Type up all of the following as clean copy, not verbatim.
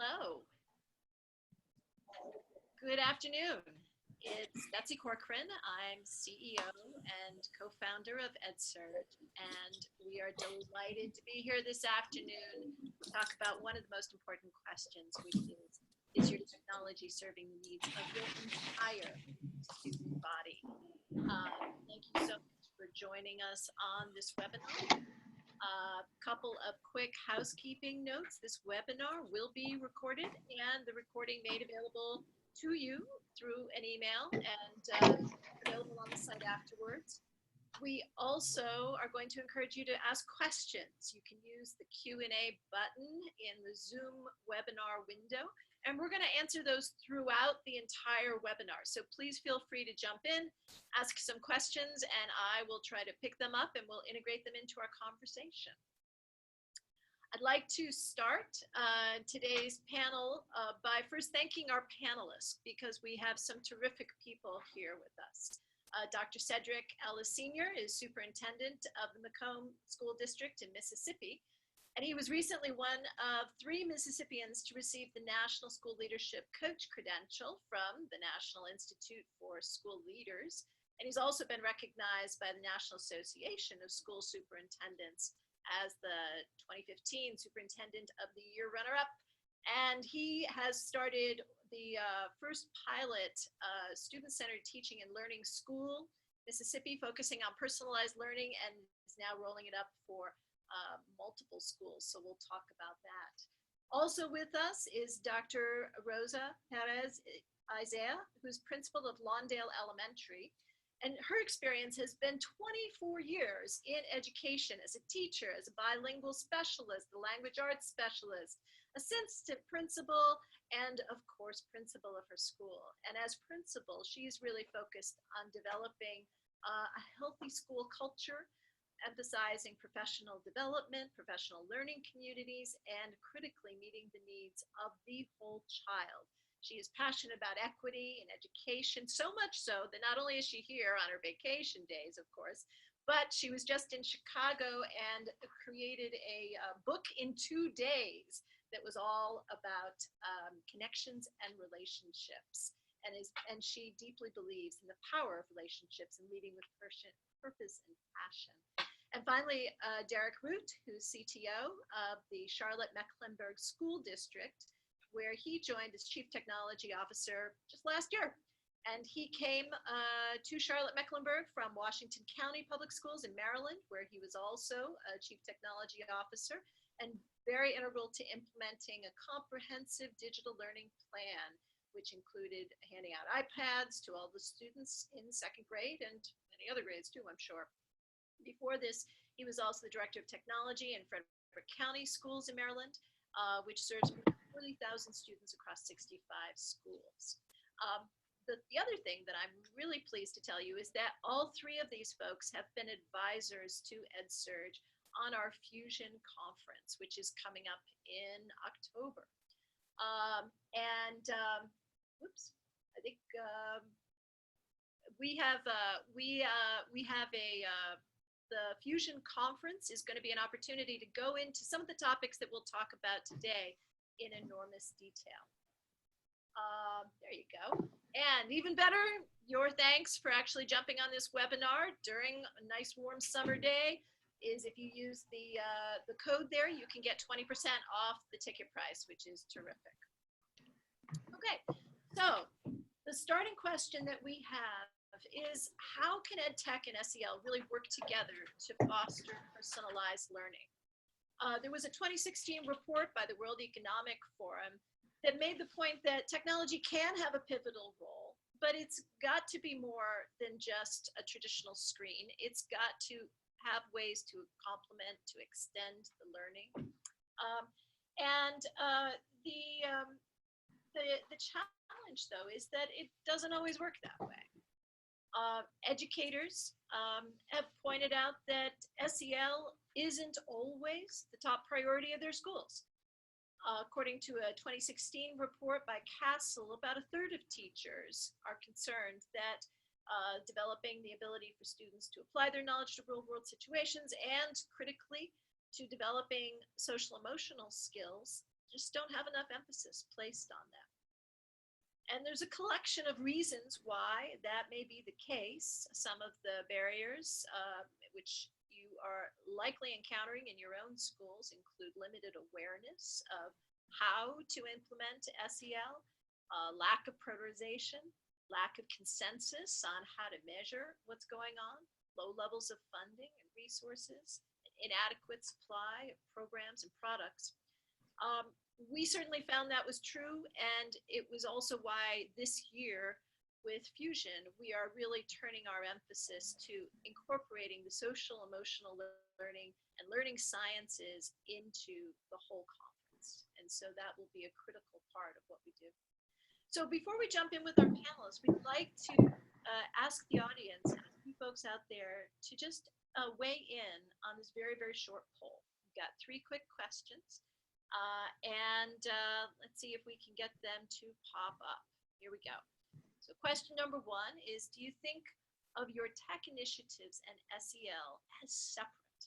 Hello. Good afternoon. It's Betsy Corcoran. I'm CEO and co-founder of EdSurge, and we are delighted to be here this afternoon to talk about one of the most important questions, which is your technology serving the needs of your entire student body? Thank you so much for joining us on this webinar. A couple of quick housekeeping notes. This webinar will be recorded and the recording made available to you through an email and available on the site afterwards. We also are going to encourage you to ask questions. You can use the Q&A button in the Zoom webinar window, and we're going to answer those throughout the entire webinar. So please feel free to jump in, ask some questions, and I will try to pick them up and we'll integrate them into our conversation. I'd like to start today's panel by first thanking our panelists, because we have some terrific people here with us. Dr. Cedric Ellis Sr. is superintendent of the Macomb School District in Mississippi, and he was recently one of 3 Mississippians to receive the National School Leadership Coach credential from the National Institute for School Leaders, and he's also been recognized by the National Association of School Superintendents as the 2015 Superintendent of the Year runner-up. And he has started the first pilot student-centered teaching and learning school, Mississippi, focusing on personalized learning, and is now rolling it up for multiple schools. So we'll talk about that. Also with us is Dr. Rosa Perez Isaiah, who's principal of Lawndale Elementary. And her experience has been 24 years in education as a teacher, as a bilingual specialist, a language arts specialist, assistant principal, and of course, principal of her school. And as principal, she's really focused on developing a healthy school culture, emphasizing professional development, professional learning communities, and critically meeting the needs of the whole child. She is passionate about equity and education, so much so that not only is she here on her vacation days, of course, but she was just in Chicago and created a book in 2 days that was all about connections and relationships. And she deeply believes in the power of relationships and leading with purpose and passion. And finally, Derek Root, who's CTO of the Charlotte-Mecklenburg School District, where he joined as Chief Technology Officer just last year. And he came to Charlotte-Mecklenburg from Washington County Public Schools in Maryland, where he was also a Chief Technology Officer, and very integral to implementing a comprehensive digital learning plan, which included handing out iPads to all the students in 2nd grade and many other grades too, I'm sure. Before this, he was also the Director of Technology in Frederick County Schools in Maryland, which serves 40,000 students across 65 schools. The other thing that I'm really pleased to tell you is that all 3 of these folks have been advisors to EdSurge on our Fusion Conference, which is coming up in October. I think the Fusion Conference is going to be an opportunity to go into some of the topics that we'll talk about today in enormous detail. There you go. And even better, your thanks for actually jumping on this webinar during a nice warm summer day is if you use the code there, you can get 20% off the ticket price, which is terrific. Okay, so the starting question that we have is, how can EdTech and SEL really work together to foster personalized learning? There was a 2016 report by the World Economic Forum that made the point that technology can have a pivotal role, but it's got to be more than just a traditional screen. It's got to have ways to complement, to extend the learning. The challenge, though, is that it doesn't always work that way. Educators have pointed out that SEL isn't always the top priority of their schools. According to a 2016 report by Castle, about 1/3 of teachers are concerned that developing the ability for students to apply their knowledge to real-world situations and critically to developing social emotional skills just don't have enough emphasis placed on them. And there's a collection of reasons why that may be the case. Some of the barriers, which you are likely encountering in your own schools, include limited awareness of how to implement SEL, lack of prioritization, lack of consensus on how to measure what's going on, low levels of funding and resources, inadequate supply of programs and products. We certainly found that was true, and it was also why this year with Fusion, we are really turning our emphasis to incorporating the social emotional learning and learning sciences into the whole conference. And so that will be a critical part of what we do. So before we jump in with our panelists, we'd like to ask the audience, ask you folks out there to just weigh in on this very, very short poll. We've got 3 quick questions. Let's see if we can get them to pop up. Here we go. So question number 1 is, do you think of your tech initiatives and SEL as separate?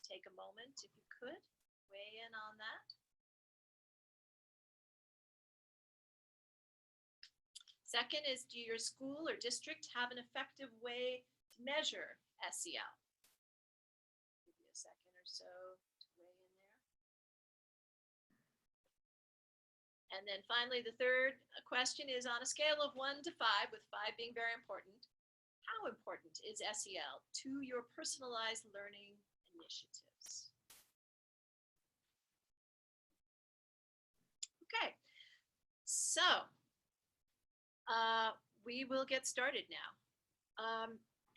Take a moment, if you could, weigh in on that. Second is, do your school or district have an effective way to measure SEL? Give you a second or so to weigh in there. And then finally, the third question is, on a scale of 1 to 5, with 5 being very important, how important is SEL to your personalized learning initiatives? Okay, so we will get started now.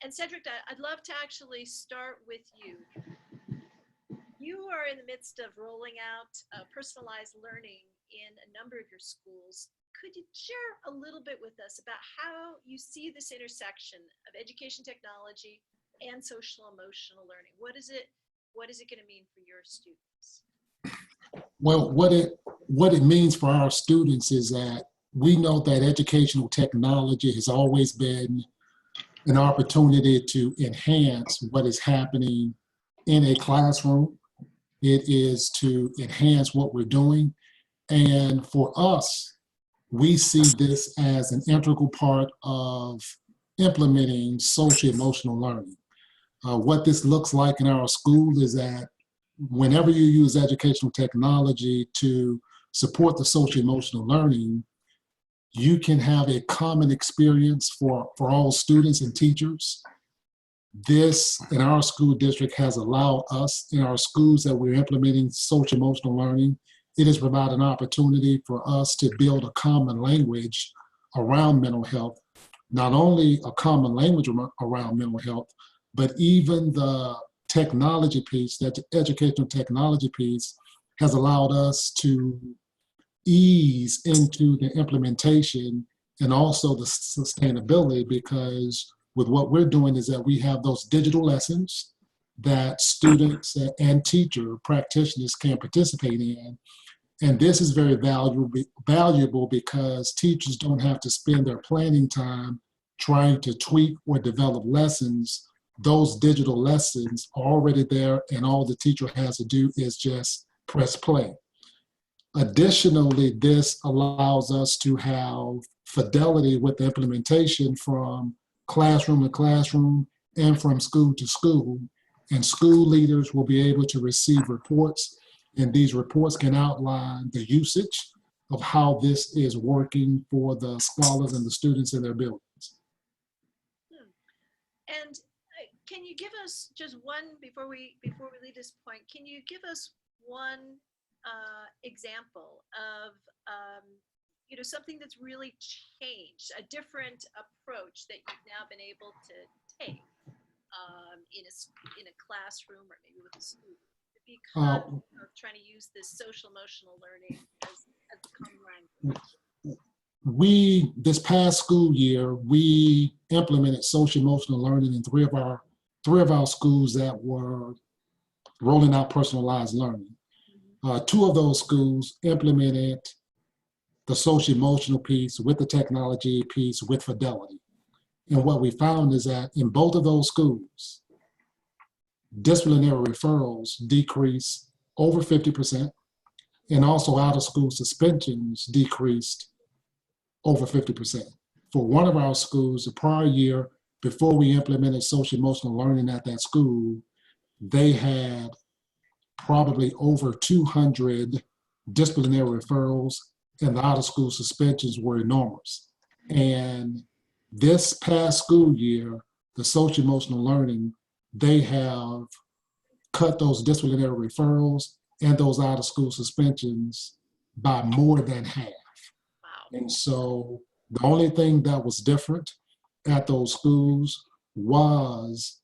And Cedric, I'd love to actually start with you. You are in the midst of rolling out personalized learning in a number of your schools. Could you share a little bit with us about how you see this intersection of education technology and social emotional learning? What is it going to mean for your students? Well, what it means for our students is that we know that educational technology has always been an opportunity to enhance what is happening in a classroom. It is to enhance what we're doing. And for us, we see this as an integral part of implementing social emotional learning. What this looks like in our school is that whenever you use educational technology to support the social emotional learning, you can have a common experience for all students and teachers. This, in our school district, has allowed us in our schools that we're implementing social emotional learning. It has provided an opportunity for us to build a common language around mental health, not only a common language around mental health, but even the technology piece, that educational technology piece, has allowed us to ease into the implementation and also the sustainability, because with what we're doing is that we have those digital lessons that students and teacher practitioners can participate in. And this is very valuable because teachers don't have to spend their planning time trying to tweak or develop lessons. Those digital lessons are already there, and all the teacher has to do is just press play. Additionally, this allows us to have fidelity with the implementation from classroom to classroom and from school to school. And school leaders will be able to receive reports, and these reports can outline the usage of how this is working for the scholars and the students in their buildings. And can you give us just one, before we leave this point, can you give us one example of something that's really changed, a different approach that you've now been able to take in a classroom or maybe with a student, because of trying to use this social emotional learning as the common language? This past school year, we implemented social emotional learning in three of our schools that were rolling out personalized learning. 2 of those schools implemented the social emotional piece with the technology piece with fidelity. And what we found is that in both of those schools, disciplinary referrals decreased over 50%, and also out-of-school suspensions decreased over 50%. For one of our schools, the prior year, before we implemented social emotional learning at that school, they had probably over 200 disciplinary referrals, and the out-of-school suspensions were enormous. And this past school year, the social emotional learning, they have cut those disciplinary referrals and those out-of-school suspensions by more than half. Wow. And so the only thing that was different at those schools was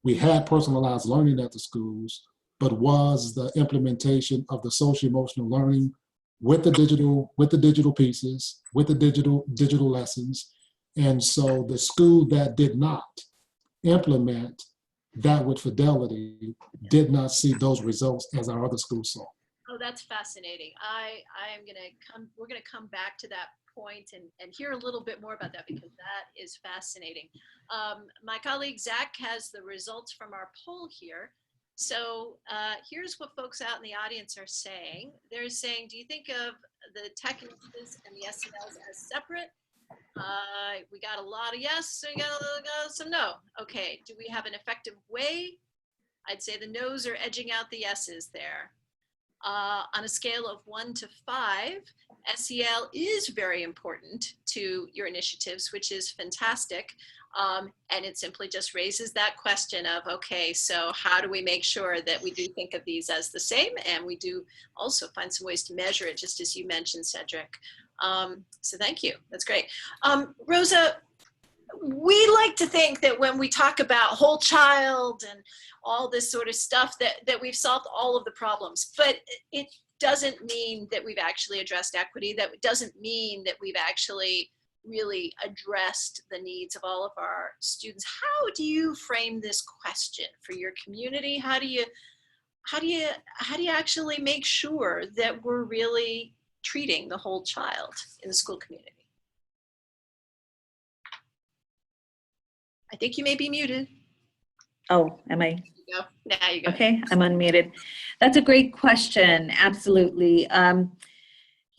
we had personalized learning at the schools, but was the implementation of the social emotional learning with the digital pieces, with the digital lessons. And so the school that did not implement that with fidelity did not see those results as our other schools saw. Oh, that's fascinating. We're gonna come back to that point and hear a little bit more about that, because that is fascinating. My colleague Zach has the results from our poll here. So here's what folks out in the audience are saying. They're saying, do you think of the tech initiatives and the SELs as separate? We got a lot of yes, we got some no. Okay, do we have an effective way? I'd say the no's are edging out the yeses there. On a scale of 1 to 5, SEL is very important to your initiatives, which is fantastic. And it simply just raises that question of, okay, so how do we make sure that we do think of these as the same? And we do also find some ways to measure it, just as you mentioned, Cedric. So thank you. That's great. Rosa, we like to think that when we talk about whole child and all this sort of stuff that we've solved all of the problems, but it doesn't mean that we've actually addressed equity. That doesn't mean that we've actually really addressed the needs of all of our students. How do you frame this question for your community? How do you actually make sure that we're really treating the whole child in the school community? I think you may be muted. Oh, am I? Go. Now you go. Okay, I'm unmuted. That's a great question. Absolutely.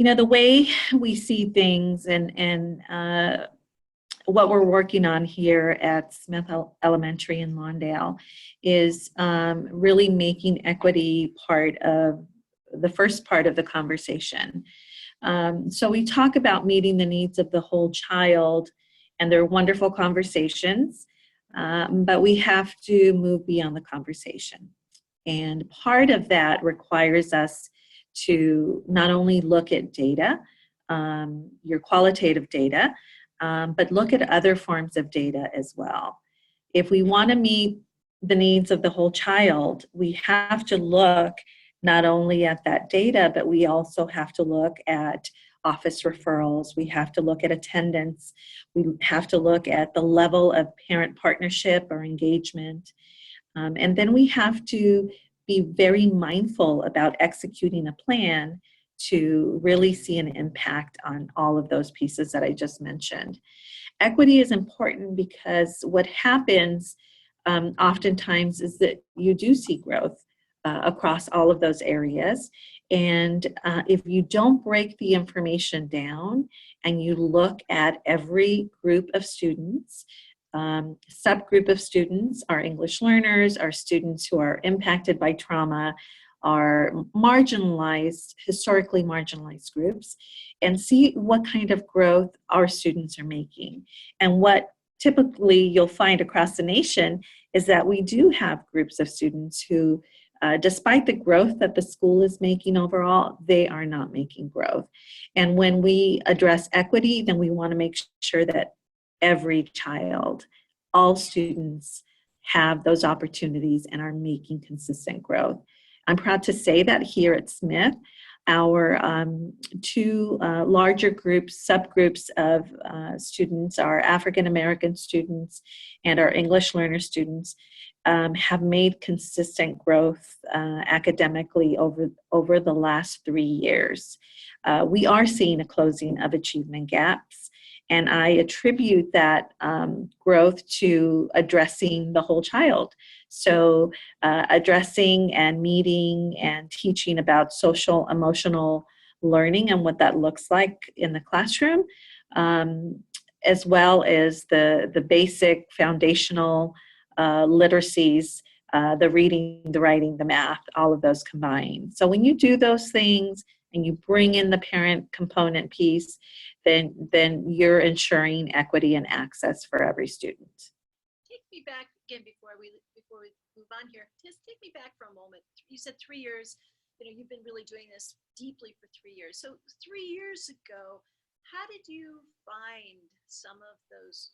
The way we see things and what we're working on here at Smith Elementary in Lawndale is really making equity part of the first part of the conversation. So we talk about meeting the needs of the whole child, and they're wonderful conversations, but we have to move beyond the conversation. And part of that requires us to not only look at data, your qualitative data, but look at other forms of data as well. If we want to meet the needs of the whole child, we have to look not only at that data, but we also have to look at office referrals. We have to look at attendance. We have to look at the level of parent partnership or engagement. And then we have to be very mindful about executing a plan to really see an impact on all of those pieces that I just mentioned. Equity is important because what happens oftentimes is that you do see growth across all of those areas. And if you don't break the information down and you look at every group of students, subgroup of students, our English learners, our students who are impacted by trauma, are marginalized, historically marginalized groups, and see what kind of growth our students are making. And what typically you'll find across the nation is that we do have groups of students who, despite the growth that the school is making overall, they are not making growth. And when we address equity, then we want to make sure that every child, all students have those opportunities and are making consistent growth. I'm proud to say that here at Smith, our two larger groups, subgroups of students, our African American students and our English learner students, have made consistent growth academically over the last 3 years. We are seeing a closing of achievement gaps, and I attribute that growth to addressing the whole child. So addressing and meeting and teaching about social emotional learning and what that looks like in the classroom, as well as the basic foundational literacies, the reading, the writing, the math, all of those combined. So when you do those things and you bring in the parent component piece, then you're ensuring equity and access for every student. Take me back again before we move on here. Just take me back for a moment. You said 3 years. You've been really doing this deeply for 3 years. So 3 years ago, how did you find some of those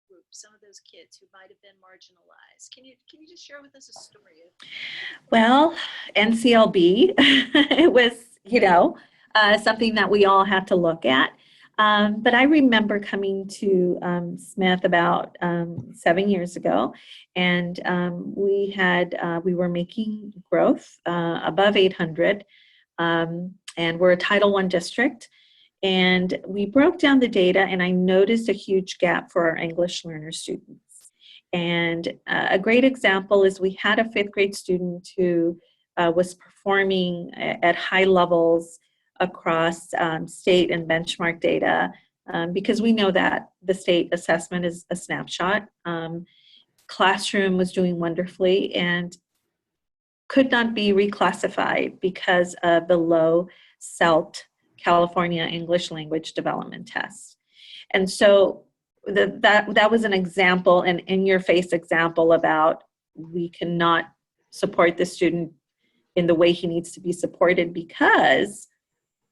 groups, some of those kids who might have been marginalized? Can you just share with us a story of? Well, NCLB, it was, something that we all had to look at. But I remember coming to Smith about 7 years ago, and we were making growth above 800, and we're a Title I district. And we broke down the data, and I noticed a huge gap for our English learner students. And a great example is we had a 5th grade student who was performing at high levels across state and benchmark data, because we know that the state assessment is a snapshot. Classroom was doing wonderfully and could not be reclassified because of the low CELT, California English Language Development Test. And so that was an example, an in-your-face example about we cannot support the student in the way he needs to be supported because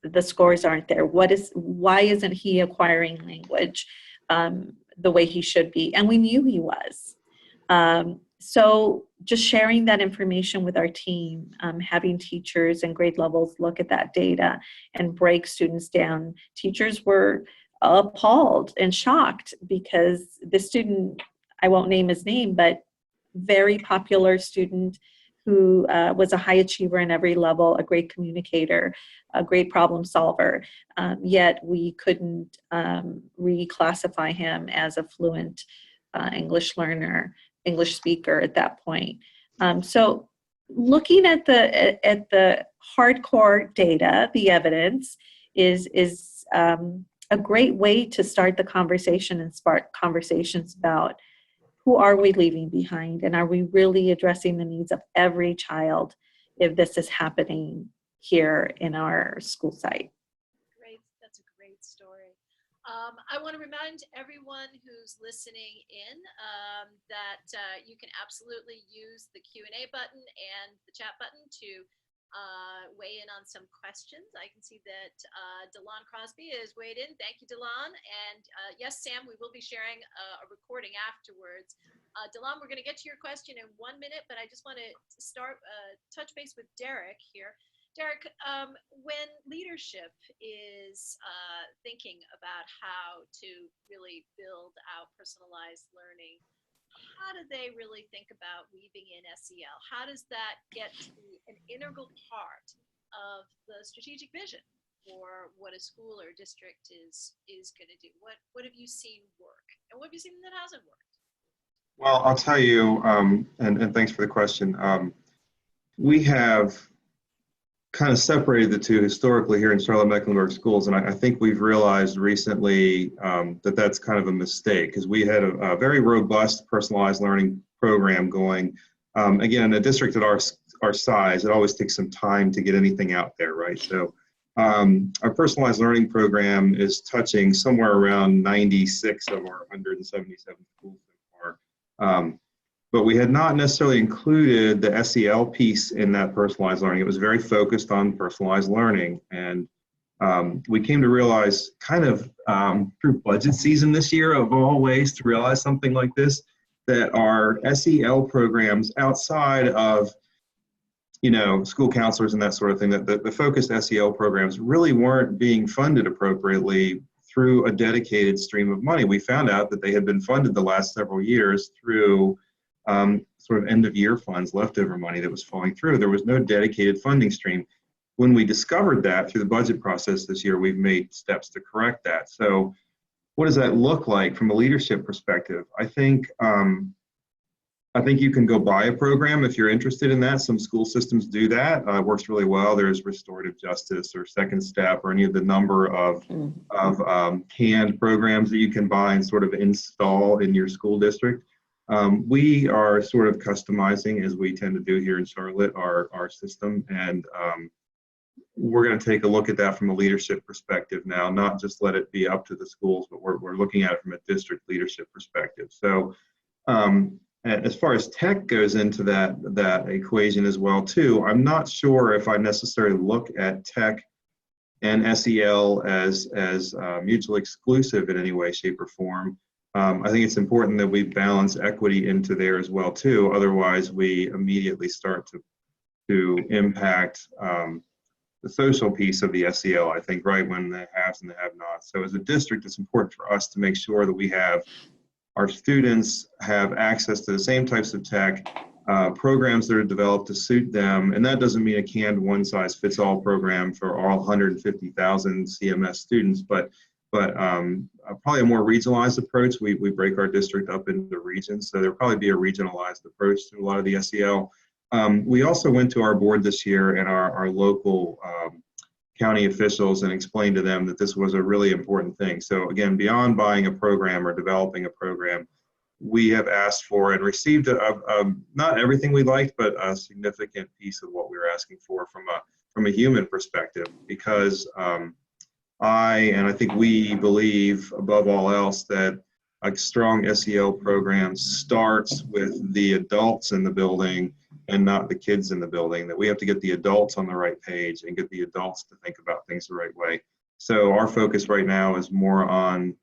the scores aren't there. Why isn't he acquiring language the way he should be? And we knew he was. So just sharing that information with our team, having teachers and grade levels look at that data and break students down. Teachers were appalled and shocked because the student, I won't name his name, but very popular student who was a high achiever in every level, a great communicator, a great problem solver, yet we couldn't reclassify him as a fluent English learner, English speaker at that point. So looking at the hardcore data, the evidence is a great way to start the conversation and spark conversations about who are we leaving behind, and are we really addressing the needs of every child if this is happening here in our school site. Great, that's a great story. I want to remind everyone who's listening in that you can absolutely use the Q&A button and the chat button to weigh in on some questions. I can see that Delon Crosby is weighed in. Thank you, Delon. And yes, Sam, we will be sharing a recording afterwards. Delon, we're going to get to your question in 1 minute, but I just want to start touch base with Derek here. Derek, when leadership is thinking about how to really build out personalized learning, how do they really think about weaving in SEL? How does that get to be an integral part of the strategic vision for what a school or district is going to do? What have you seen work, and what have you seen that hasn't worked? Well, I'll tell you, and thanks for the question. We have kind of separated the two historically here in Charlotte-Mecklenburg schools, and I think we've realized recently that that's kind of a mistake, because we had a very robust personalized learning program going. Again, in a district at our size, it always takes some time to get anything out there, right? So our personalized learning program is touching somewhere around 96 of our 177 schools so far. But we had not necessarily included the SEL piece in that personalized learning. It was very focused on personalized learning. And we came to realize kind of through budget season this year, of all ways to realize something like this, that our SEL programs outside of, school counselors and that sort of thing, that the focused SEL programs really weren't being funded appropriately through a dedicated stream of money. We found out that they had been funded the last several years through sort of end-of-year funds, leftover money that was falling through. There was no dedicated funding stream. When we discovered that through the budget process this year, we've made steps to correct that. So what does that look like from a leadership perspective? I think I think you can go buy a program if you're interested in that. Some school systems do that. It works really well. There's restorative justice or second step or any of the number of canned programs that you can buy and sort of install in your school district. We are sort of customizing, as we tend to do here in Charlotte, our system. And we're going to take a look at that from a leadership perspective now, not just let it be up to the schools, but we're looking at it from a district leadership perspective. So as far as tech goes into that equation as well too, I'm not sure if I necessarily look at tech and SEL as mutually exclusive in any way, shape, or form. I think it's important that we balance equity into there as well too. Otherwise, we immediately start to impact the social piece of the SEL, I think, right, when the haves and the have-nots. So as a district, it's important for us to make sure that we have our students have access to the same types of tech, programs that are developed to suit them. And that doesn't mean a canned one-size-fits-all program for all 150,000 CMS students, but probably a more regionalized approach. We break our district up into regions, so there'll probably be a regionalized approach to a lot of the SEL. We also went to our board this year and our local county officials and explained to them that this was a really important thing. So again, beyond buying a program or developing a program, we have asked for and received not everything we liked, but a significant piece of what we were asking for from a human perspective, because I think we believe above all else that a strong SEL program starts with the adults in the building and not the kids in the building, that we have to get the adults on the right page and get the adults to think about things the right way. So our focus right now is more on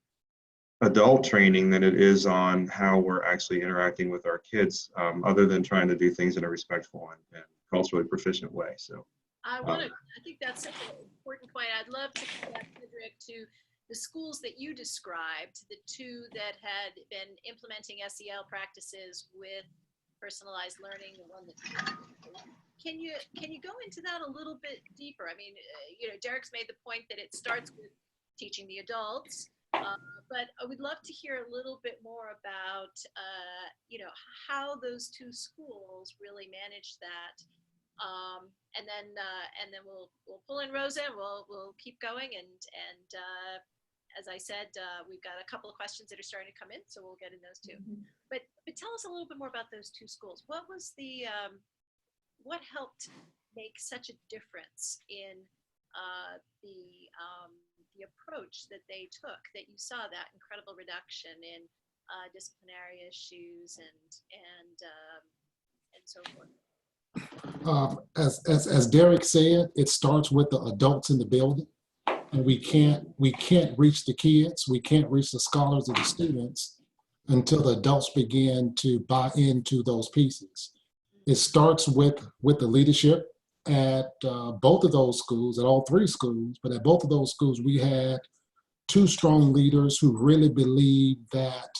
adult training than it is on how we're actually interacting with our kids, other than trying to do things in a respectful and culturally proficient way. So I think that's such an important point. I'd love to connect, Frederick, to the schools that you described, the two that had been implementing SEL practices with personalized learning, the one that can you go into that a little bit deeper? I mean, Derek's made the point that it starts with teaching the adults, but I would love to hear a little bit more about how those two schools really managed that, and then we'll pull in Rosa and we'll keep going and as I said, we've got a couple of questions that are starting to come in, so we'll get in those too. Mm-hmm. But tell us a little bit more about those two schools. What was what helped make such a difference in the approach that they took, that you saw that incredible reduction in disciplinary issues and so forth? As Derek said, it starts with the adults in the building. And we can't reach the kids, we can't reach the scholars or the students until the adults begin to buy into those pieces. It starts with the leadership at both of those schools, at all three schools, but at both of those schools, we had two strong leaders who really believed that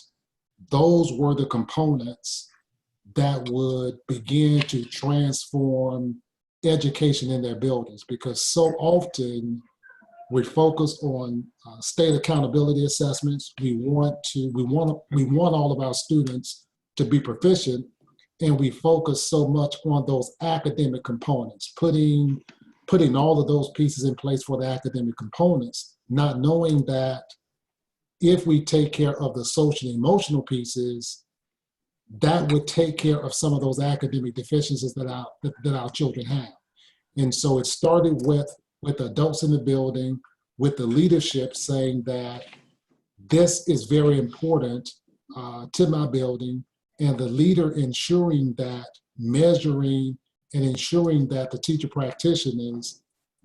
those were the components that would begin to transform education in their buildings, because so often we focus on state accountability assessments. We want all of our students to be proficient, and we focus so much on those academic components, putting all of those pieces in place for the academic components, not knowing that if we take care of the social and emotional pieces, that would take care of some of those academic deficiencies that our children have. And so it started with adults in the building, with the leadership saying that this is very important to my building, and the leader ensuring that, measuring and ensuring that the teacher practitioners,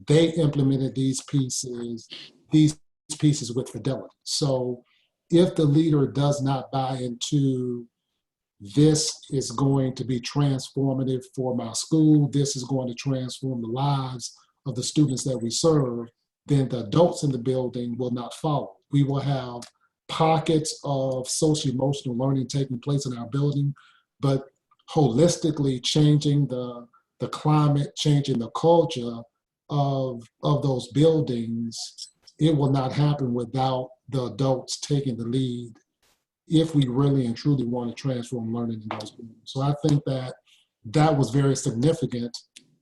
they implemented these pieces with fidelity. So if the leader does not buy into this is going to be transformative for my school, this is going to transform the lives of the students that we serve, then the adults in the building will not follow. We will have pockets of social-emotional learning taking place in our building, but holistically changing the climate, changing the culture of those buildings, it will not happen without the adults taking the lead if we really and truly want to transform learning in those schools. So I think that that was very significant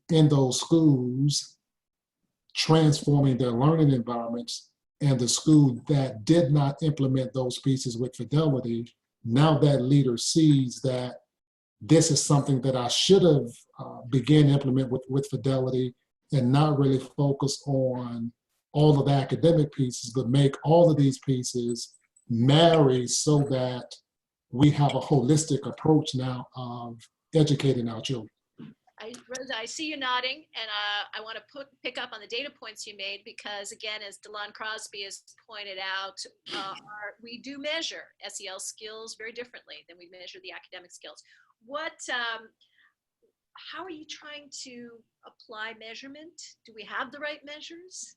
in those schools, transforming their learning environments, and the school that did not implement those pieces with fidelity, now that leader sees that this is something that I should have began to implement with fidelity and not really focus on all of the academic pieces, but make all of these pieces marry so that we have a holistic approach now of educating our children. Rosa, I see you nodding, and I want to pick up on the data points you made because, again, as DeLon Crosby has pointed out, we do measure SEL skills very differently than we measure the academic skills. How are you trying to apply measurement? Do we have the right measures?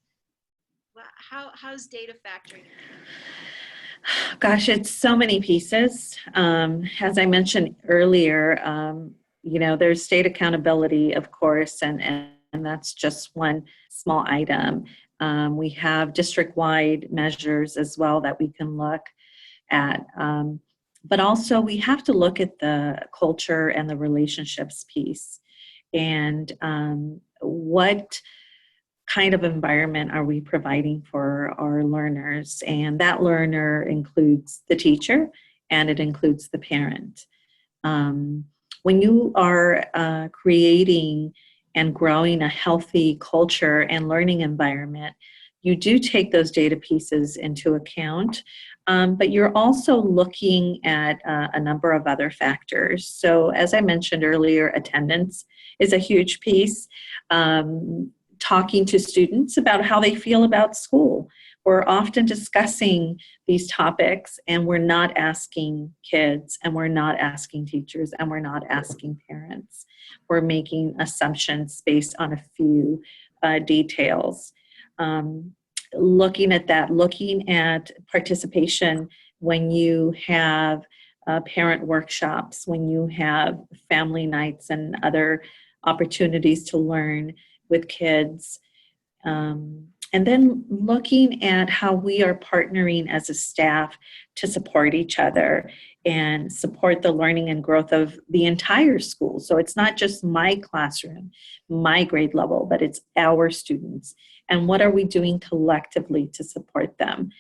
How's data factoring in? Gosh, it's so many pieces. As I mentioned earlier, there's state accountability, of course, and that's just one small item. We have district-wide measures as well that we can look at. But also we have to look at the culture and the relationships piece. And what kind of environment are we providing for our learners? And that learner includes the teacher and it includes the parent. When you are creating and growing a healthy culture and learning environment, you do take those data pieces into account, but you're also looking at a number of other factors. So as I mentioned earlier, attendance is a huge piece. Talking to students about how they feel about school. We're often discussing these topics and we're not asking kids and we're not asking teachers and we're not asking parents. We're making assumptions based on a few details. Looking at that, looking at participation when you have parent workshops, when you have family nights and other opportunities to learn with kids. And then looking at how we are partnering as a staff to support each other and support the learning and growth of the entire school. So it's not just my classroom, my grade level, but it's our students. And what are we doing collectively to support them?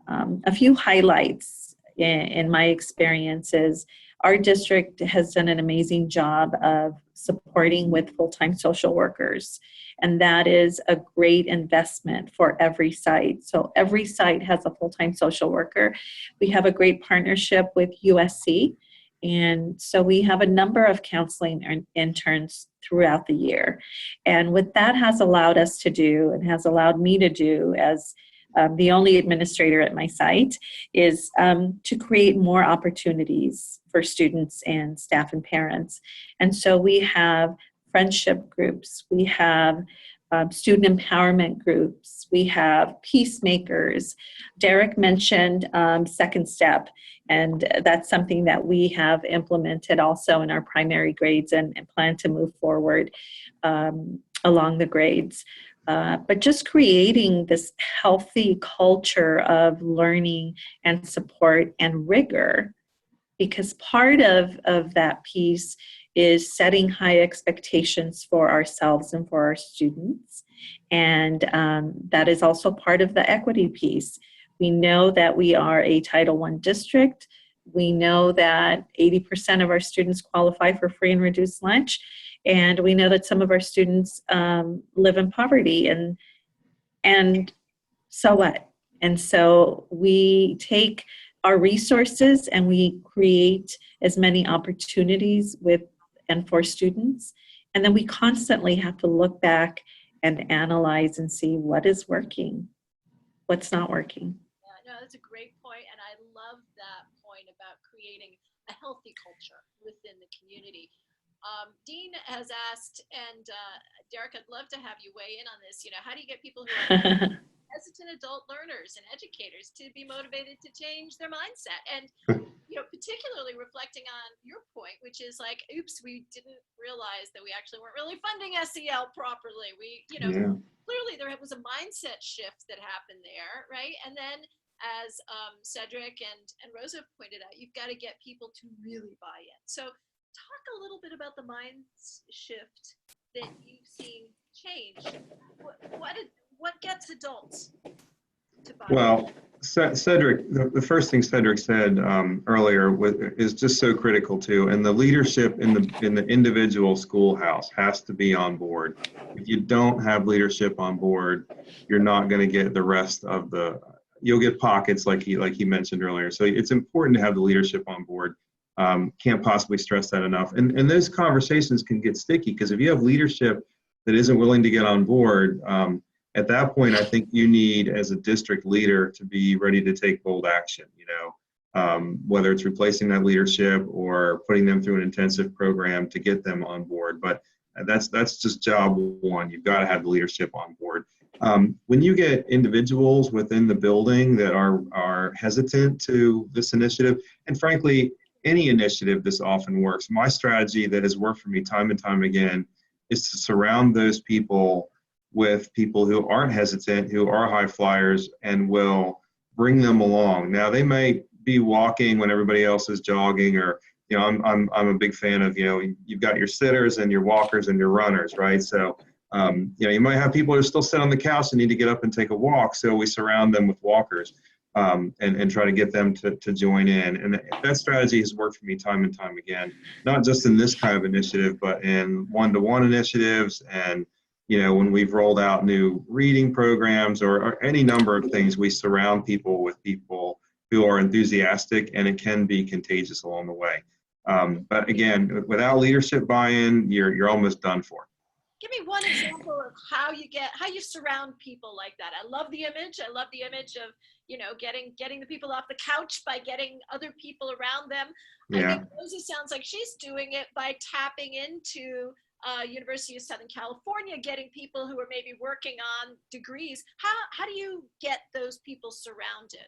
A few highlights in my experiences. Our district has done an amazing job of supporting with full-time social workers, and that is a great investment for every site. So every site has a full-time social worker. We have a great partnership with USC, and so we have a number of counseling interns throughout the year. And what that has allowed us to do, and has allowed me to do as the only administrator at my site, is to create more opportunities for students and staff and parents. And so we have friendship groups, we have student empowerment groups, we have peacemakers. Derek mentioned Second Step, and that's something that we have implemented also in our primary grades and plan to move forward along the grades. But just creating this healthy culture of learning and support and rigor, because part of that piece is setting high expectations for ourselves and for our students. And that is also part of the equity piece. We know that we are a Title I district. We know that 80% of our students qualify for free and reduced lunch. And we know that some of our students live in poverty, and so what? And so we take our resources and we create as many opportunities with and for students. And then we constantly have to look back and analyze and see what is working, what's not working. Yeah, no, that's a great point, and I love that point about creating a healthy culture within the community. Dean has asked, and Derek, I'd love to have you weigh in on this. How do you get people who are hesitant adult learners and educators to be motivated to change their mindset? And, particularly reflecting on your point, which is like, oops, we didn't realize that we actually weren't really funding SEL properly. Clearly there was a mindset shift that happened there, right? And then as Cedric and Rosa pointed out, you've got to get people to really buy in. So talk a little bit about the mind shift that you've seen change. What gets adults to buy in? Well, Cedric, the first thing Cedric said earlier is just so critical too, and the leadership in the individual schoolhouse has to be on board. If you don't have leadership on board, you're not going to get the rest of you'll get pockets like he mentioned earlier. So it's important to have the leadership on board. Can't possibly stress that enough. And those conversations can get sticky because if you have leadership that isn't willing to get on board, at that point, I think you need, as a district leader, to be ready to take bold action, whether it's replacing that leadership or putting them through an intensive program to get them on board. But that's just job one. You've got to have the leadership on board. When you get individuals within the building that are hesitant to this initiative, and frankly, any initiative, this often works. My strategy that has worked for me time and time again is to surround those people with people who aren't hesitant, who are high flyers, and will bring them along. Now, they might be walking when everybody else is jogging, or I'm a big fan of you've got your sitters and your walkers and your runners, right? So you might have people who still sit on the couch and need to get up and take a walk. So we surround them with walkers and try to get them to join in. And that strategy has worked for me time and time again, not just in this kind of initiative, but in one-to-one initiatives and when we've rolled out new reading programs or any number of things, we surround people with people who are enthusiastic, and it can be contagious along the way. But again, without leadership buy-in, you're almost done for. Give me one example of how you surround people like that. I love the image. I love the image of, getting the people off the couch by getting other people around them. Yeah. I think Rosa sounds like she's doing it by tapping into University of Southern California, getting people who are maybe working on degrees. How do you get those people surrounded?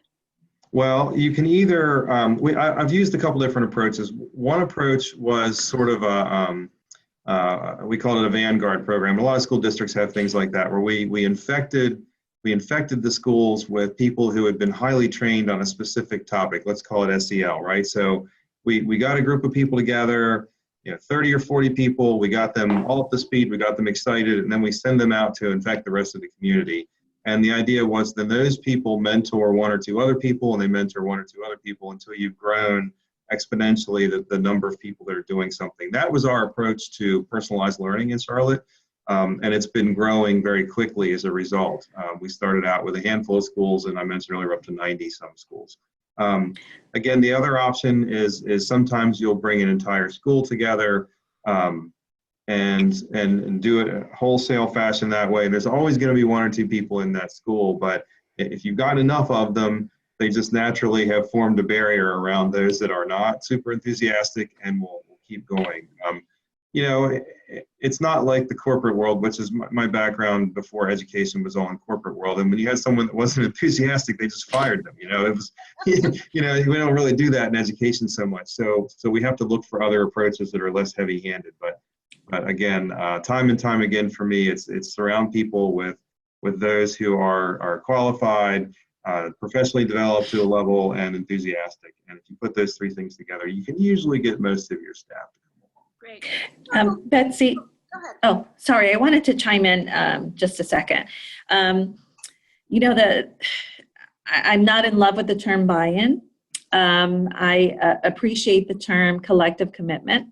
Well, you can either, I've used a couple different approaches. One approach was sort of we call it a vanguard program. A lot of school districts have things like that, where we infected the schools with people who had been highly trained on a specific topic. Let's call it SEL, right? So we got a group of people together, 30 or 40 people. We got them all up to speed. We got them excited, and then we send them out to infect the rest of the community. And the idea was then those people mentor one or two other people, and they mentor one or two other people until you've grown exponentially the number of people that are doing something. That was our approach to personalized learning in Charlotte, and it's been growing very quickly as a result. We started out with a handful of schools, and I mentioned earlier up to 90-some schools. Again, the other option is sometimes you'll bring an entire school together and do it in a wholesale fashion that way. There's always going to be one or two people in that school, but if you've got enough of them, they just naturally have formed a barrier around those that are not super enthusiastic, and will keep going. It's not like the corporate world, which is my background before education was all in corporate world. And when you had someone that wasn't enthusiastic, they just fired them. It was, we don't really do that in education so much. So we have to look for other approaches that are less heavy-handed. But again, time and time again for me, it's surround people with those who are qualified, professionally developed to a level, and enthusiastic. And if you put those three things together, you can usually get most of your staff to come along. Great. Betsy. Go ahead. Oh, sorry. I wanted to chime in just a second. I'm not in love with the term buy-in. I appreciate the term collective commitment.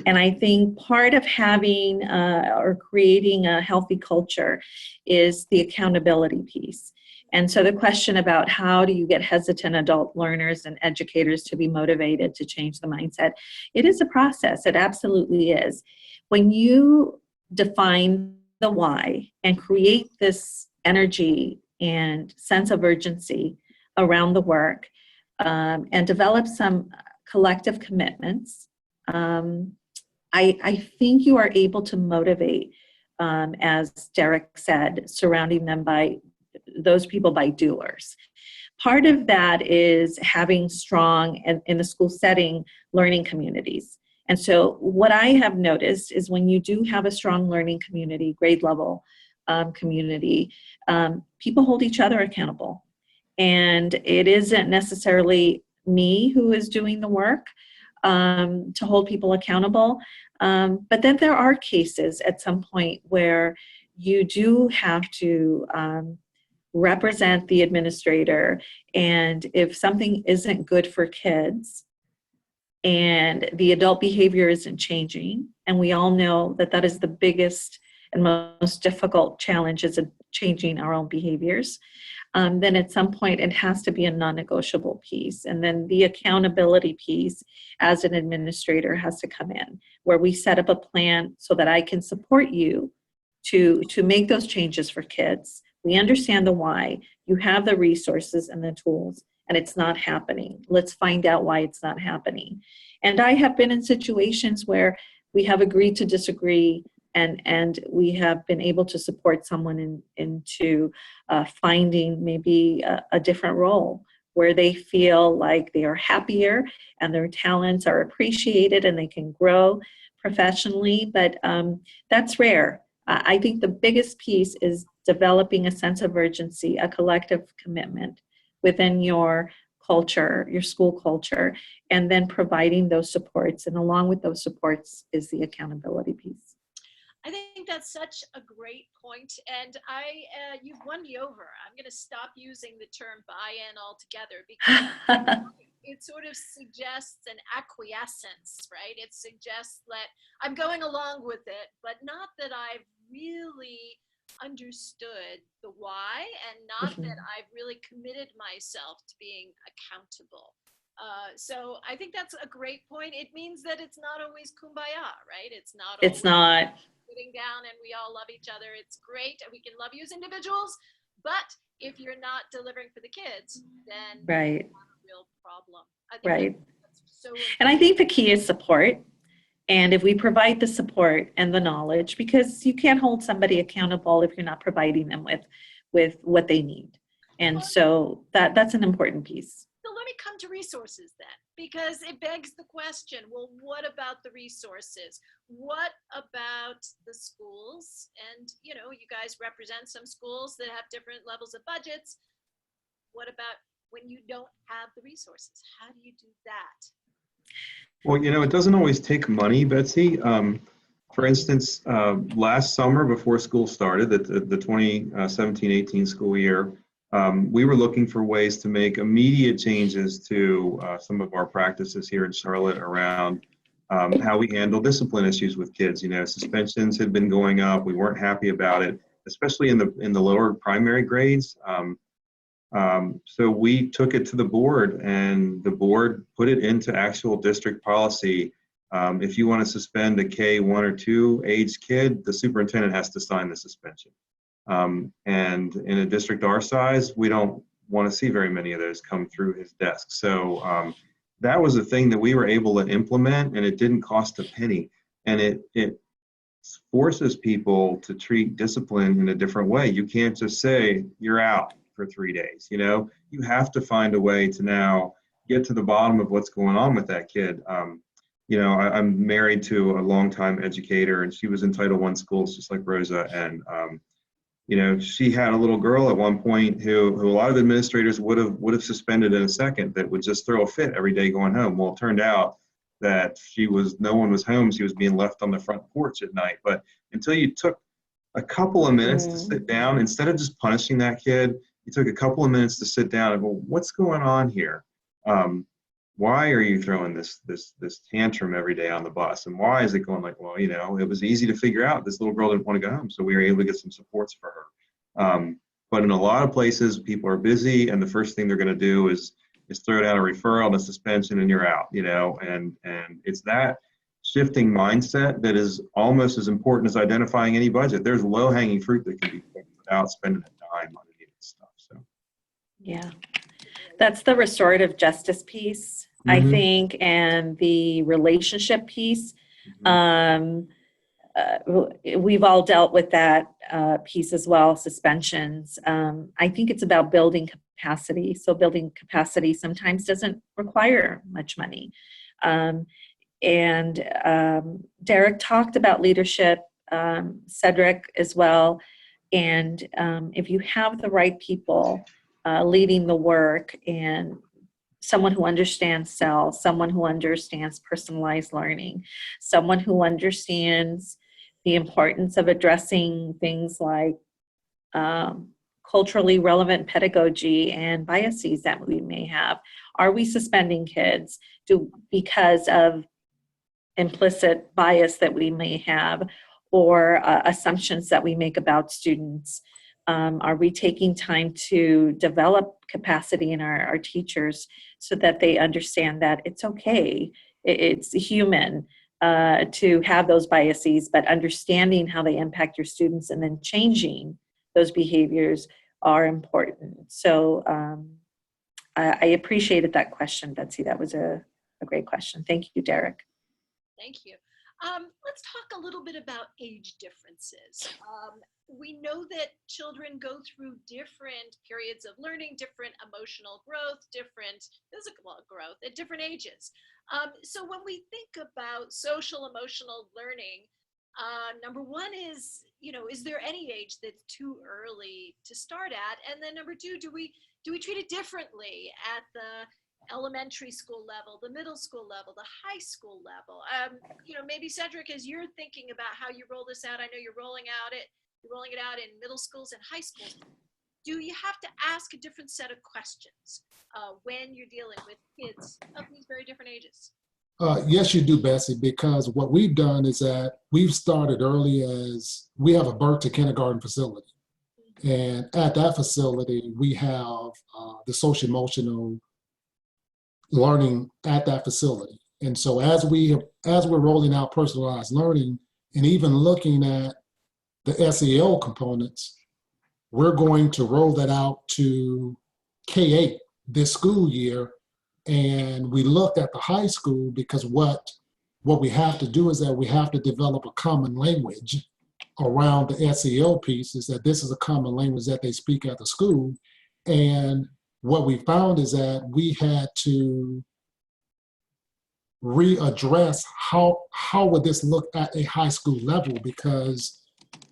And I think part of having or creating a healthy culture is the accountability piece. And so the question about how do you get hesitant adult learners and educators to be motivated to change the mindset, it is a process. It absolutely is. When you define the why and create this energy and sense of urgency around the work and develop some collective commitments, I think you are able to motivate, as Derek said, surrounding them by those people by doers. Part of that is having strong, in the school setting, learning communities. And so what I have noticed is when you do have a strong learning community, grade level community, people hold each other accountable. And it isn't necessarily me who is doing the work to hold people accountable. But then there are cases at some point where you do have to represent the administrator. And if something isn't good for kids and the adult behavior isn't changing, and we all know that that is the biggest and most difficult challenge, is changing our own behaviors, then at some point it has to be a non-negotiable piece. And then the accountability piece as an administrator has to come in, where we set up a plan so that I can support you to make those changes for kids. We understand the why. You have the resources and the tools, and it's not happening. Let's find out why it's not happening. And I have been in situations where we have agreed to disagree, and we have been able to support someone into finding maybe a different role where they feel like they are happier and their talents are appreciated and they can grow professionally. But that's rare. I think the biggest piece is developing a sense of urgency, a collective commitment within your culture, your school culture, and then providing those supports. And along with those supports is the accountability piece. I think that's such a great point, and you've won me over. I'm going to stop using the term buy-in altogether, because it sort of suggests an acquiescence, right? It suggests that I'm going along with it, but not that I've really understood the why, and not that I've really committed myself to being accountable. So I think that's a great point. It means that it's not always kumbaya, right? It's not. It's not. Sitting down and we all love each other. It's great, and we can love you as individuals. But if you're not delivering for the kids, then right, you have a real problem. I think right. that's so important. And I think the key is support. And if we provide the support and the knowledge, because you can't hold somebody accountable if you're not providing them with what they need. And so that's an important piece. So let me come to resources then, because it begs the question, well, what about the resources? What about the schools? And, you guys represent some schools that have different levels of budgets. What about when you don't have the resources? How do you do that? Well, it doesn't always take money, Betsy. For instance, last summer before school started, the 2017-18 school year, we were looking for ways to make immediate changes to some of our practices here in Charlotte around how we handle discipline issues with kids. Suspensions had been going up. We weren't happy about it, especially in the lower primary grades. So we took it to the board, and the board put it into actual district policy. If you want to suspend a K1 or 2 age kid, the superintendent has to sign the suspension. And in a district our size, we don't want to see very many of those come through his desk. So that was a thing that we were able to implement, and it didn't cost a penny. And it forces people to treat discipline in a different way. You can't just say you're out for 3 days. You have to find a way to now get to the bottom of what's going on with that kid. I'm married to a longtime educator, and she was in Title I schools just like Rosa. And she had a little girl at one point who a lot of administrators would have suspended in a second, that would just throw a fit every day going home. Well, it turned out that no one was home. She was being left on the front porch at night. But until you took a couple of minutes to sit down, instead of just punishing that kid, you took a couple of minutes to sit down and go, what's going on here? Why are you throwing this tantrum every day on the bus? And why is it going like, well, it was easy to figure out this little girl didn't want to go home. So we were able to get some supports for her. But in a lot of places, people are busy, and the first thing they're going to do is throw down a referral and a suspension, and you're out, and it's that shifting mindset that is almost as important as identifying any budget. There's low-hanging fruit that can be picked without spending a dime on any of this stuff. So yeah, that's the restorative justice piece, I think, and the relationship piece. We've all dealt with that piece as well, suspensions. I think it's about building capacity. So building capacity sometimes doesn't require much money. And Derek talked about leadership, Cedric as well. And if you have the right people leading the work, and someone who understands cells, someone who understands personalized learning, someone who understands the importance of addressing things like culturally relevant pedagogy and biases that we may have. Are we suspending kids because of implicit bias that we may have, or assumptions that we make about students? Are we taking time to develop capacity in our teachers so that they understand that it's okay, it's human to have those biases, but understanding how they impact your students and then changing those behaviors are important. So I appreciated that question, Betsy. That was a great question. Thank you, Derek. Thank you. Let's talk a little bit about age differences. We know that children go through different periods of learning, different emotional growth, different physical growth at different ages. So when we think about social emotional learning, number one is, is there any age that's too early to start at? And then number two, do we treat it differently at the elementary school level, the middle school level, the high school level? Maybe Cedric, as you're thinking about how you roll this out, I know you're rolling it out in middle schools and high schools. Do you have to ask a different set of questions when you're dealing with kids of these very different ages? Yes, you do, Bessie, because what we've done is that we've started early as we have a birth to kindergarten facility. And at that facility, we have the social emotional learning at that facility. And so as we're rolling out personalized learning and even looking at the SEL components, we're going to roll that out to K-8 this school year. And we looked at the high school because what we have to do is that we have to develop a common language around the SEL pieces, that this is a common language that they speak at the school. And what we found is that we had to readdress how would this look at a high school level,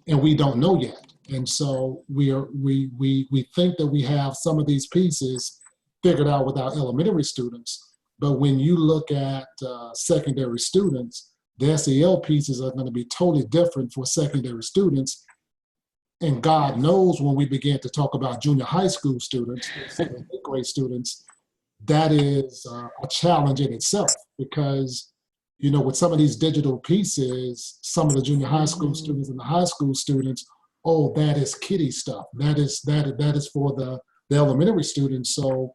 and we don't know yet. And so we think that we have some of these pieces figured out with our elementary students, but when you look at secondary students, the SEL pieces are going to be totally different for secondary students. And God knows when we begin to talk about junior high school students, 7th and 8th grade students, that is a challenge in itself, because with some of these digital pieces, some of the junior high school students and the high school students, oh, that is kiddie stuff. That is for the elementary students. So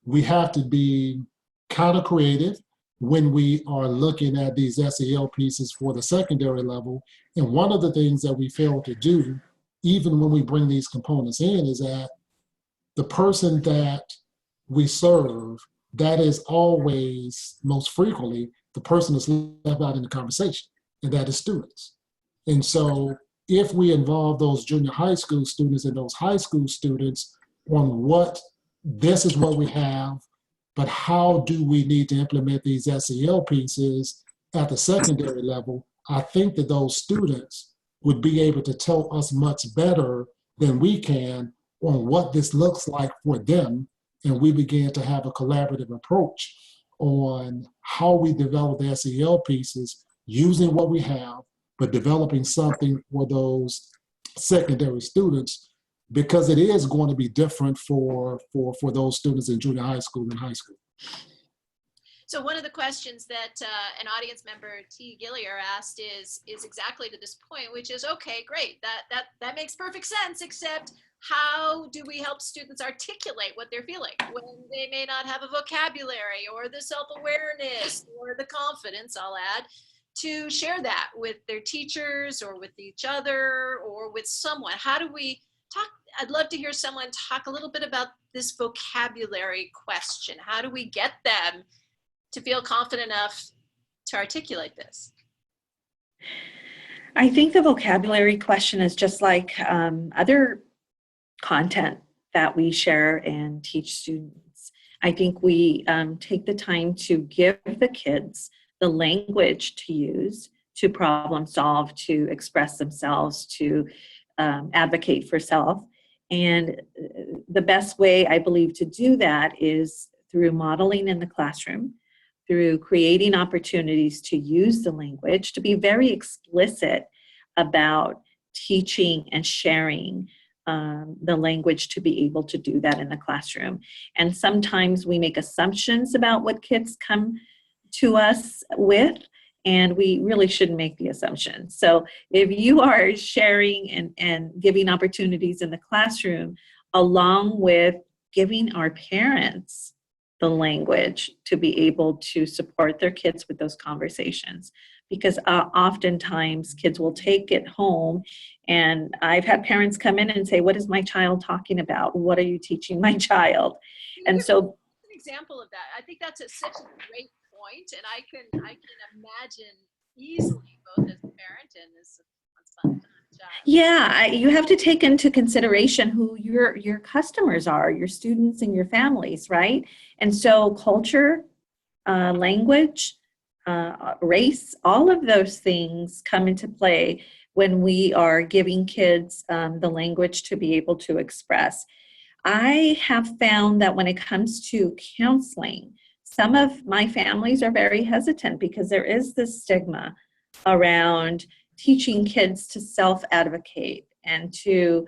we have to be kind of creative when we are looking at these SEL pieces for the secondary level. And one of the things that we fail to do, even when we bring these components in, is that the person that we serve, that is always, most frequently, the person that's left out in the conversation, and that is students. And so if we involve those junior high school students and those high school students on this is what we have, but how do we need to implement these SEL pieces at the secondary level, I think that those students would be able to tell us much better than we can on what this looks like for them. And we began to have a collaborative approach on how we develop the SEL pieces using what we have, but developing something for those secondary students, because it is going to be different for those students in junior high school and high school. So one of the questions that an audience member, T. Gillier, asked is exactly to this point, which is, okay, great, that makes perfect sense, except how do we help students articulate what they're feeling when they may not have a vocabulary or the self-awareness or the confidence, I'll add, to share that with their teachers or with each other or with someone? How do we talk? I'd love to hear someone talk a little bit about this vocabulary question. How do we get them to feel confident enough to articulate this? I think the vocabulary question is just like other content that we share and teach students. I think we take the time to give the kids the language to use to problem solve, to express themselves, to advocate for self. And the best way, I believe, to do that is through modeling in the classroom, through creating opportunities to use the language, to be very explicit about teaching and sharing the language to be able to do that in the classroom. And sometimes we make assumptions about what kids come to us with, and we really shouldn't make the assumption. So if you are sharing and giving opportunities in the classroom, along with giving our parents the language to be able to support their kids with those conversations, because oftentimes kids will take it home, and I've had parents come in and say, what is my child talking about? What are you teaching my child? And so an example of that. I think that's such a great point, and I can imagine easily, both as a parent and as a child. Yeah, you have to take into consideration who your customers are, your students and your families, right? And so culture, language, race, all of those things come into play when we are giving kids the language to be able to express. I have found that when it comes to counseling, some of my families are very hesitant because there is this stigma around teaching kids to self-advocate and to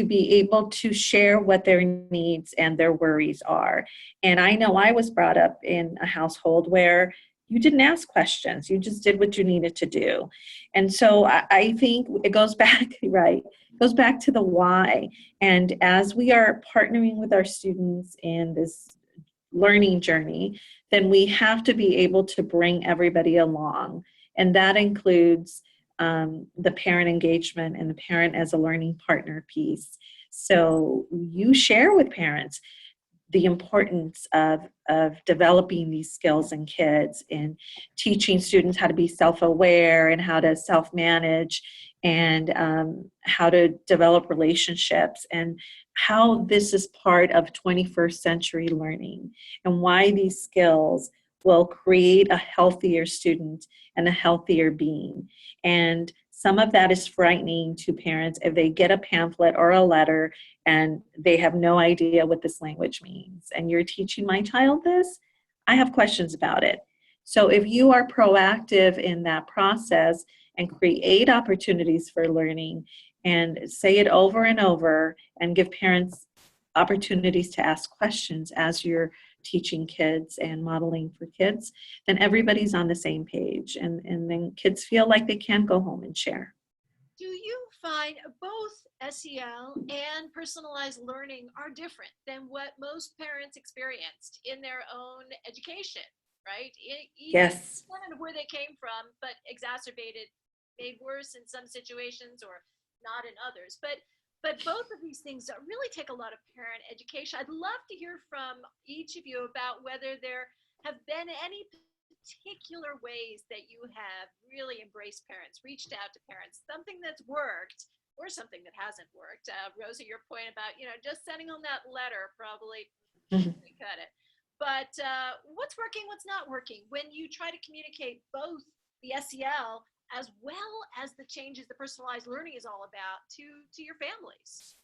be able to share what their needs and their worries are. And I know I was brought up in a household where you didn't ask questions, you just did what you needed to do. And so I think it goes back, right? It goes back to the why. And as we are partnering with our students in this learning journey, then we have to be able to bring everybody along. And that includes the parent engagement and the parent as a learning partner piece. So you share with parents the importance of developing these skills in kids and teaching students how to be self-aware and how to self-manage and how to develop relationships, and how this is part of 21st century learning and why these skills will create a healthier student and a healthier being. And some of that is frightening to parents if they get a pamphlet or a letter and they have no idea what this language means. And you're teaching my child this? I have questions about it. So if you are proactive in that process and create opportunities for learning and say it over and over and give parents opportunities to ask questions as you're teaching kids and modeling for kids, then everybody's on the same page, and then kids feel like they can go home and share. Do you find both SEL and personalized learning are different than what most parents experienced in their own education, right? Yes. Kind of where they came from, but exacerbated, made worse in some situations or not in others. But both of these things really take a lot of parent education. I'd love to hear from each of you about whether there have been any particular ways that you have really embraced parents, reached out to parents, something that's worked or something that hasn't worked. Rosa, your point about, just sending on that letter probably cut it. But what's working, what's not working when you try to communicate both the SEL as well as the changes the personalized learning is all about to your families?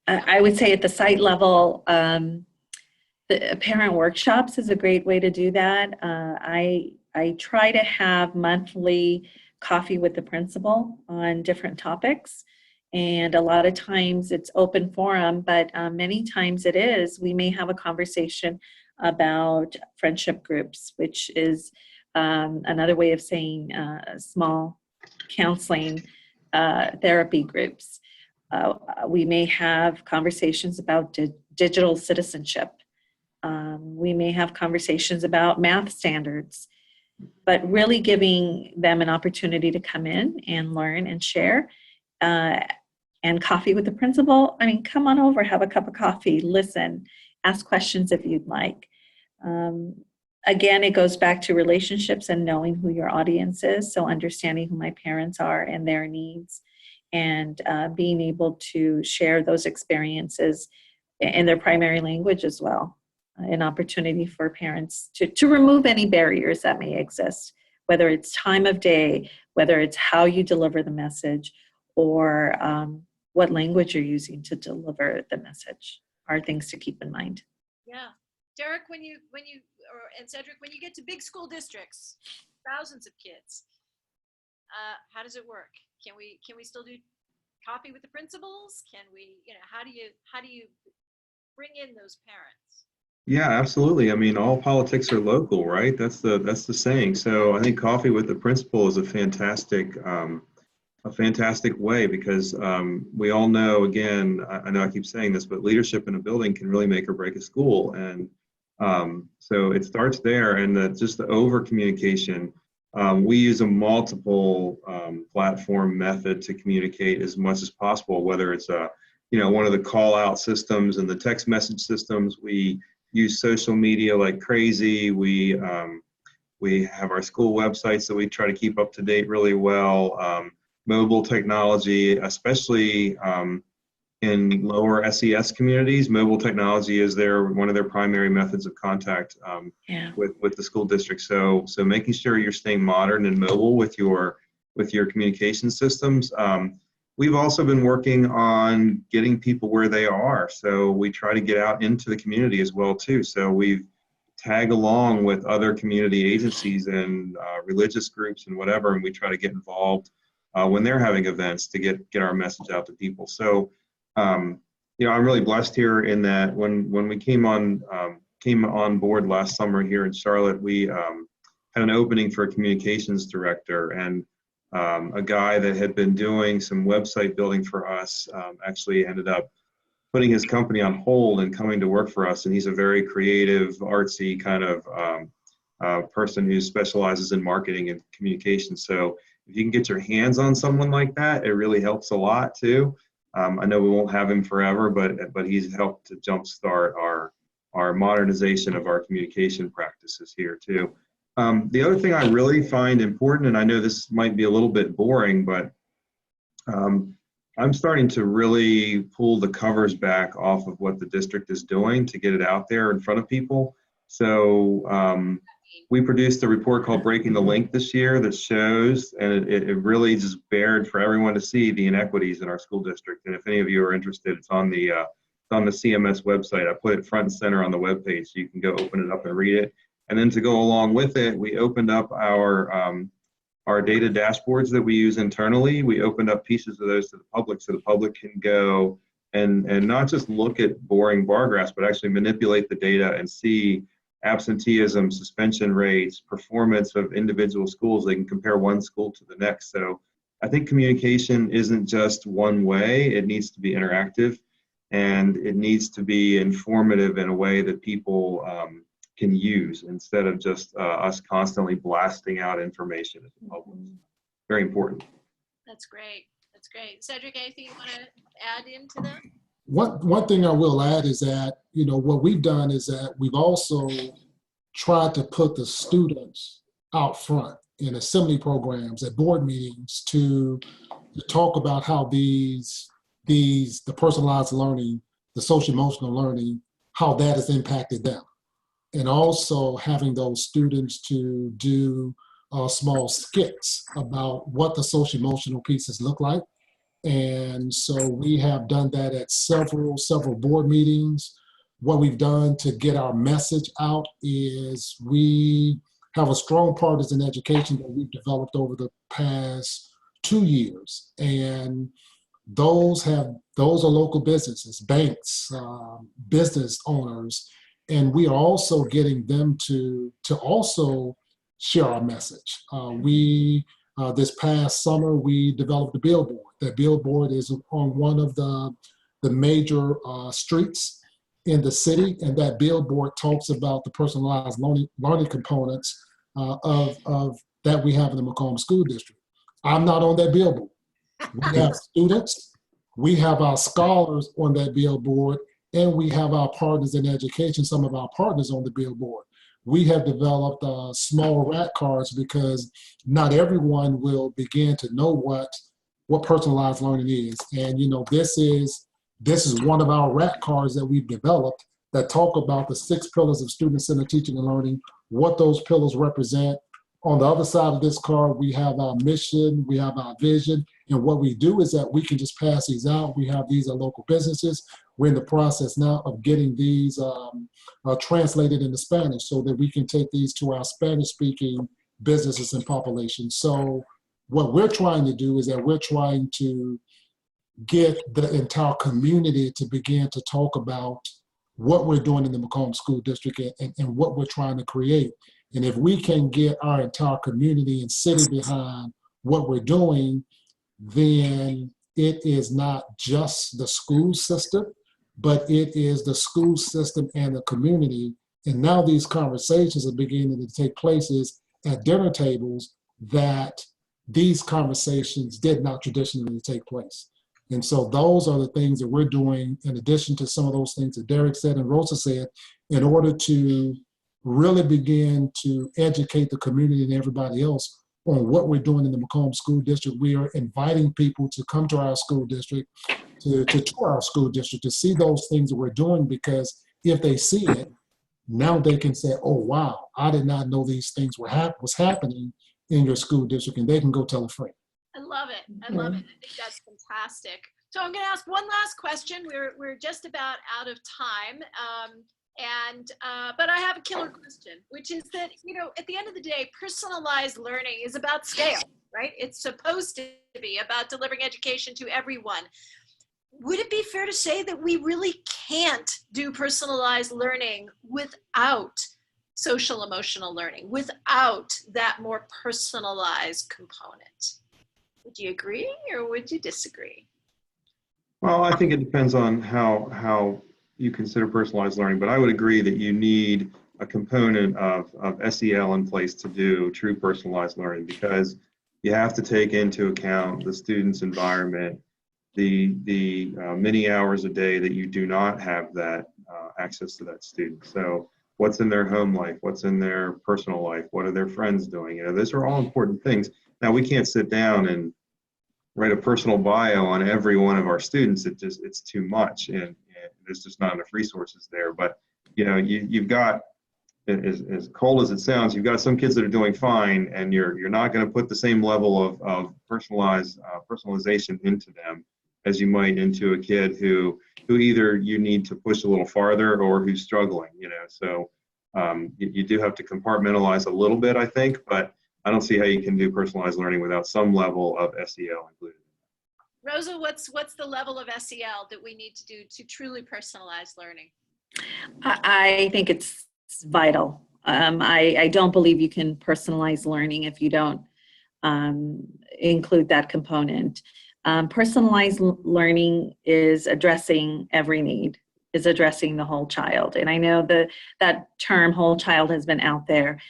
I would say at the site level, the parent workshops is a great way to do that. I try to have monthly coffee with the principal on different topics. And a lot of times it's open forum, but many times it is. We may have a conversation about friendship groups, which is another way of saying small counseling therapy groups. We may have conversations about digital citizenship. We may have conversations about math standards, but really giving them an opportunity to come in and learn and share. And coffee with the principal, I mean, come on over, have a cup of coffee, listen, ask questions if you'd like. Again, it goes back to relationships and knowing who your audience is, so understanding who my parents are and their needs, and being able to share those experiences in their primary language as well. An opportunity for parents to remove any barriers that may exist whether it's time of day, whether it's how you deliver the message, or what language you're using to deliver the message are things to keep in mind. Yeah. Derek, and Cedric, when you get to big school districts, thousands of kids, how does it work? Can we still do coffee with the principals? Can we, how do you bring in those parents? Yeah, absolutely. I mean, all politics are local, right? That's the saying. So I think coffee with the principal is a fantastic way because we all know, again, I know I keep saying this, but leadership in a building can really make or break a school. And so it starts there, and just the over communication. We use a multiple platform method to communicate as much as possible, whether it's one of the call out systems and the text message systems. We use social media like crazy. We have our school websites that we try to keep up to date really well. Mobile technology, especially in lower SES communities, mobile technology is one of their primary methods of contact with the school district. So making sure you're staying modern and mobile with your communication systems. We've also been working on getting people where they are. So we try to get out into the community as well too. So we've tag along with other community agencies and religious groups and whatever, and we try to get involved when they're having events to get our message out to people. So I'm really blessed here in that when we came on board last summer here in Charlotte, we had an opening for a communications director, and a guy that had been doing some website building for us actually ended up putting his company on hold and coming to work for us. And he's a very creative, artsy kind of person who specializes in marketing and communication. So if you can get your hands on someone like that, it really helps a lot too. I know we won't have him forever, but he's helped to jumpstart our modernization of our communication practices here too. The other thing I really find important, and I know this might be a little bit boring, but I'm starting to really pull the covers back off of what the district is doing to get it out there in front of people. So we produced a report called Breaking the Link this year that shows, and it really just bared for everyone to see the inequities in our school district. And if any of you are interested, it's on the CMS website. I put it front and center on the webpage, so you can go open it up and read it. And then to go along with it, we opened up our data dashboards that we use internally. We opened up pieces of those to the public so the public can go and not just look at boring bar graphs, but actually manipulate the data and see absenteeism, suspension rates, performance of individual schools. They can compare one school to the next. So I think communication isn't just one way. It needs to be interactive, and it needs to be informative in a way that people can use instead of just us constantly blasting out information at the public. Very important. That's great. That's great. Cedric, anything you want to add into that? One thing I will add is that, what we've done is that we've also tried to put the students out front in assembly programs at board meetings to talk about how the personalized learning, the social emotional learning, how that has impacted them. And also having those students to do small skits about what the social emotional pieces look like. And so we have done that at several board meetings. What we've done to get our message out is we have a strong partisan education that we've developed over the past 2 years. And those are local businesses, banks, business owners, and we are also getting them to also share our message. This past summer, we developed a billboard. That billboard is on one of the major streets in the city, and that billboard talks about the personalized learning components of that we have in the Macomb School District. I'm not on that billboard. We have students, we have our scholars on that billboard, and we have our partners in education, some of our partners on the billboard. We have developed small rat cards because not everyone will begin to know what personalized learning is. And this is one of our rat cards that we've developed that talk about the 6 pillars of student-centered teaching and learning, what those pillars represent, On the other side of this card, we have our mission, we have our vision, and what we do is that we can just pass these out. We have these local businesses. We're in the process now of getting these translated into Spanish so that we can take these to our Spanish-speaking businesses and populations. So what we're trying to do is that we're trying to get the entire community to begin to talk about what we're doing in the Macomb School District and what we're trying to create. And if we can get our entire community and city behind what we're doing, then it is not just the school system, but it is the school system and the community. And now these conversations are beginning to take places at dinner tables that these conversations did not traditionally take place. And so those are the things that we're doing in addition to some of those things that Derek said and Rosa said, in order to really begin to educate the community and everybody else on what we're doing in the Macomb School District. We are inviting people to come to our school district, to tour our school district, to see those things that we're doing, because if they see it, now they can say, oh, wow, I did not know these things was happening in your school district, and they can go tell a friend. I love it. I love it. I think that's fantastic. So I'm going to ask one last question. We're just about out of time. But I have a killer question, which is that, at the end of the day, personalized learning is about scale, right? It's supposed to be about delivering education to everyone. Would it be fair to say that we really can't do personalized learning without social emotional learning, without that more personalized component? Would you agree or would you disagree? Well, I think it depends on how you consider personalized learning, but I would agree that you need a component of SEL in place to do true personalized learning, because you have to take into account the student's environment, the many hours a day that you do not have that access to that student. So what's in their home life, what's in their personal life, what are their friends doing? Those are all important things. Now, we can't sit down and write a personal bio on every one of our students. It's too much, and there's just not enough resources there. But you've got, as cold as it sounds, you've got some kids that are doing fine, and you're not going to put the same level of personalization into them as you might into a kid who either you need to push a little farther or who's struggling. So you do have to compartmentalize a little bit, I think, but I don't see how you can do personalized learning without some level of SEL included. Rosa, what's the level of SEL that we need to do to truly personalize learning? I think it's vital. I don't believe you can personalize learning if you don't include that component. Personalized learning is addressing every need, is addressing the whole child. And I know that term whole child has been out there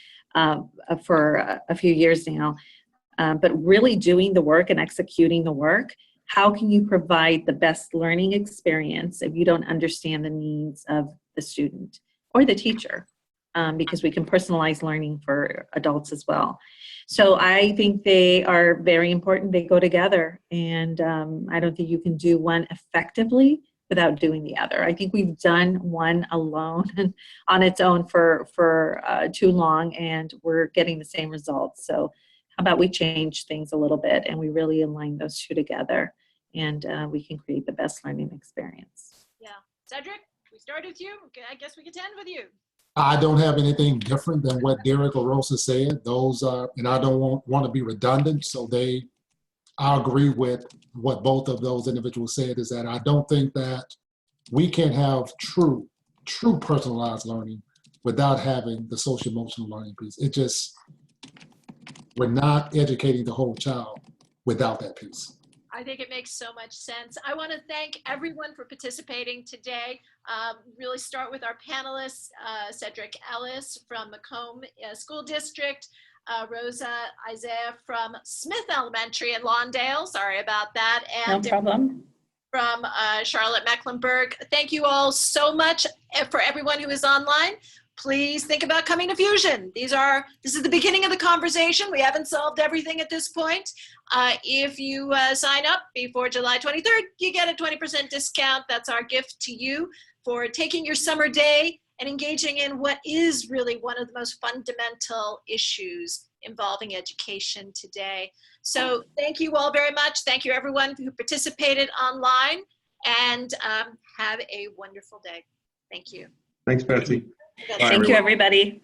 for a few years now, but really doing the work and executing the work, how can you provide the best learning experience if you don't understand the needs of the student or the teacher? Because we can personalize learning for adults as well. So I think they are very important. They go together, and I don't think you can do one effectively without doing the other. I think we've done one alone and on its own for too long, and we're getting the same results. So how about we change things a little bit and we really align those two together, and we can create the best learning experience. Yeah. Cedric, we started with you. I guess we could end with you. I don't have anything different than what Derek or Rosa said. Those are, and I don't want to be redundant, so I agree with what both of those individuals said, is that I don't think that we can have true personalized learning without having the social emotional learning piece. We're not educating the whole child without that piece. I think it makes so much sense. I want to thank everyone for participating today. Really start with our panelists, Cedric Ellis from Macomb School District, Rosa Isaiah from Smith Elementary in Lawndale. Sorry about that. And No problem. From Charlotte Mecklenburg. Thank you all so much. For everyone who is online, please think about coming to Fusion. This is the beginning of the conversation. We haven't solved everything at this point. If you sign up before July 23rd, you get a 20% discount. That's our gift to you for taking your summer day and engaging in what is really one of the most fundamental issues involving education today. So thank you all very much. Thank you everyone who participated online, and have a wonderful day. Thank you. Thanks, Betsy. Bye, Thank you, everyone. everybody.